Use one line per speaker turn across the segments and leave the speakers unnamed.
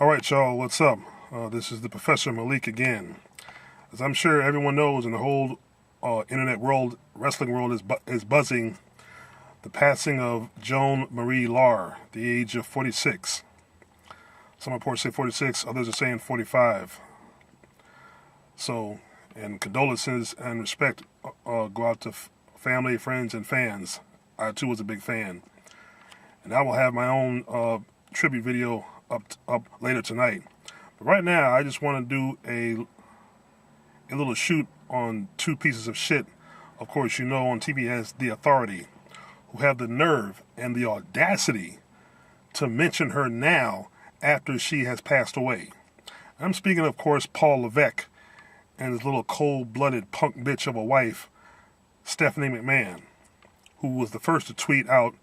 Alright, y'all, what's up? This is the Professor Malik again. As I'm sure everyone knows, in the whole internet world, wrestling world is buzzing the passing of Joan Marie Lahr, the age of 46. Some reports say 46, others are saying 45. So, and condolences and respect go out to family, friends, and fans. I too was a big fan. And I will have my own tribute video up later tonight. But right now, I just want to do a little shoot on two pieces of shit. Of course, you know on TV as The Authority, who have the nerve and the audacity to mention her now after she has passed away. I'm speaking, of course, Paul Levesque and his little cold-blooded punk bitch of a wife, Stephanie McMahon, who was the first to tweet out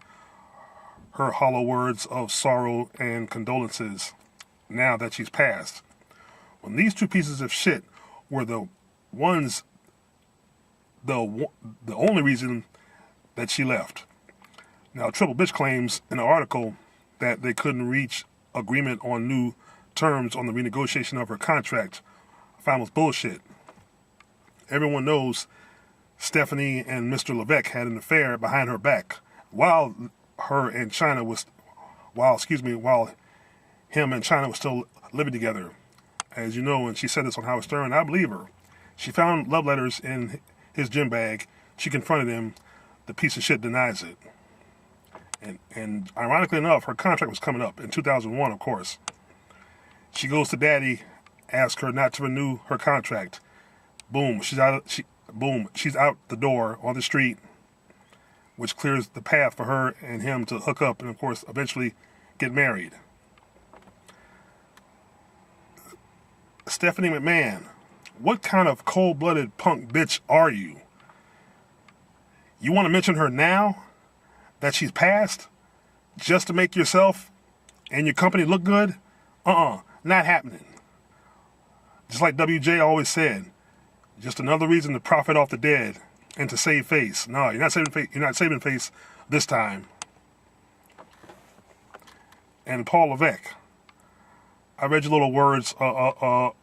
her hollow words of sorrow and condolences now that she's passed. When these two pieces of shit were the only reason that she left. Now, Triple Bitch claims in an article that they couldn't reach agreement on new terms on the renegotiation of her contract. I found was bullshit. Everyone knows Stephanie and Mr. Levesque had an affair behind her back while him and China was still living together. As you know, and she said this on Howard Stern, I believe her. She found love letters in his gym bag. She confronted him. The piece of shit denies it. And ironically enough, her contract was coming up in 2001, of course. She goes to Daddy, asks her not to renew her contract. Boom, she's out the door on the street, which clears the path for her and him to hook up and, of course, eventually get married. Stephanie McMahon, what kind of cold-blooded punk bitch are you? You want to mention her now that she's passed just to make yourself and your company look good? Not happening. Just like WJ always said, just another reason to profit off the dead and to save face. No, you're not saving face. You're not saving face this time. And Paul Levesque, I read your little words of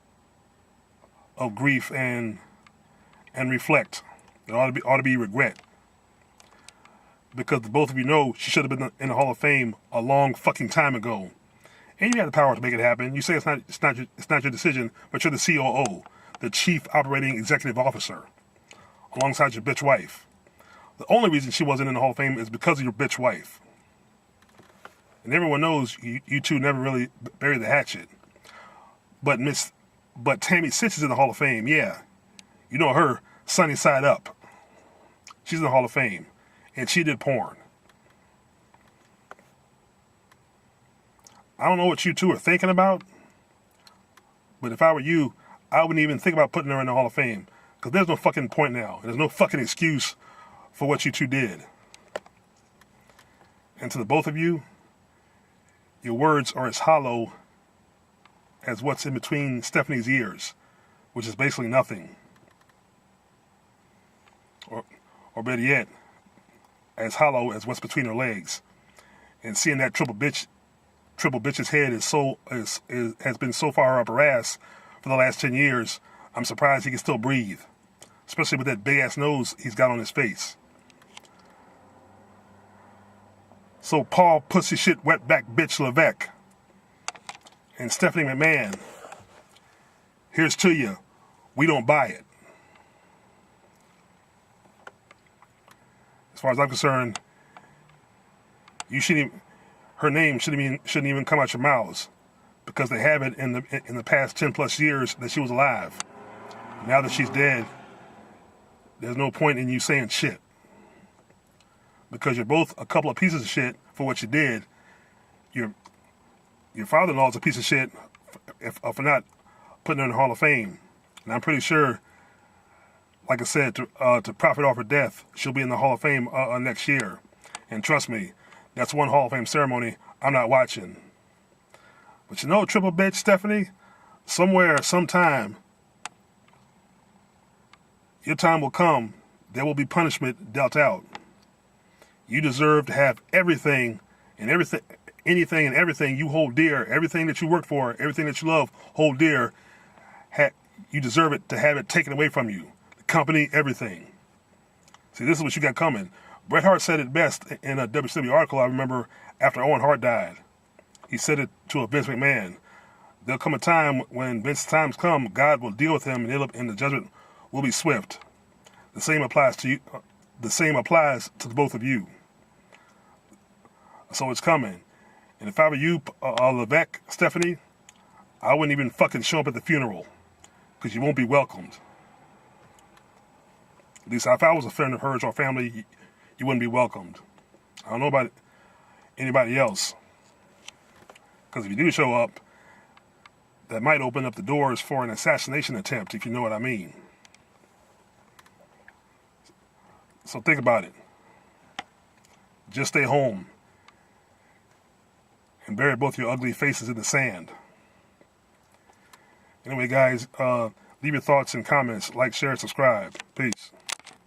grief and reflect. There ought to be regret, because both of you know she should have been in the Hall of Fame a long fucking time ago. And you have the power to make it happen. You say it's not your decision, but you're the COO, the Chief Operating Executive Officer, alongside your bitch wife. The only reason she wasn't in the Hall of Fame is because of your bitch wife. And everyone knows you two never really buried the hatchet. But Tammy Sitch is in the Hall of Fame, yeah. You know her, Sunny Side Up. She's in the Hall of Fame. And she did porn. I don't know what you two are thinking about, but if I were you, I wouldn't even think about putting her in the Hall of Fame, because there's no fucking point now. There's no fucking excuse for what you two did. And to the both of you, your words are as hollow as what's in between Stephanie's ears, which is basically nothing. Or better yet, as hollow as what's between her legs. And seeing that triple bitch's head has been so far up her ass for the last 10 years, I'm surprised he can still breathe, especially with that big ass nose he's got on his face. So Paul pussy shit wetback bitch Levesque and Stephanie McMahon, here's to you. We don't buy it. As far as I'm concerned, her name shouldn't even come out your mouths, because they have it in the past 10 plus years that she was alive. Now that she's dead, there's no point in you saying shit, because you're both a couple of pieces of shit for what you did. Your father-in-law is a piece of shit for not putting her in the Hall of Fame, and I'm pretty sure, like I said, to profit off her death, she'll be in the Hall of Fame next year. And trust me, that's one Hall of Fame ceremony I'm not watching. But you know, triple bitch Stephanie, somewhere, sometime, your time will come. There will be punishment dealt out. You deserve to have everything anything and everything you hold dear, everything that you work for, everything that you love, hold dear, you deserve it to have it taken away from you. The company, everything. See, this is what you got coming. Bret Hart said it best in a WCW article I remember after Owen Hart died. He said it to a Vince McMahon. There'll come a time when Vince's times come, God will deal with him and the judgment will be swift. The same applies to you. The same applies to the both of you. So it's coming. And if I were you, Levesque, Stephanie, I wouldn't even fucking show up at the funeral because you won't be welcomed. At least if I was a friend of hers or family, you wouldn't be welcomed. I don't know about anybody else. Because if you do show up, that might open up the doors for an assassination attempt, if you know what I mean. So think about it. Just stay home and bury both your ugly faces in the sand. Anyway, guys, leave your thoughts and comments. Like, share, subscribe. Peace.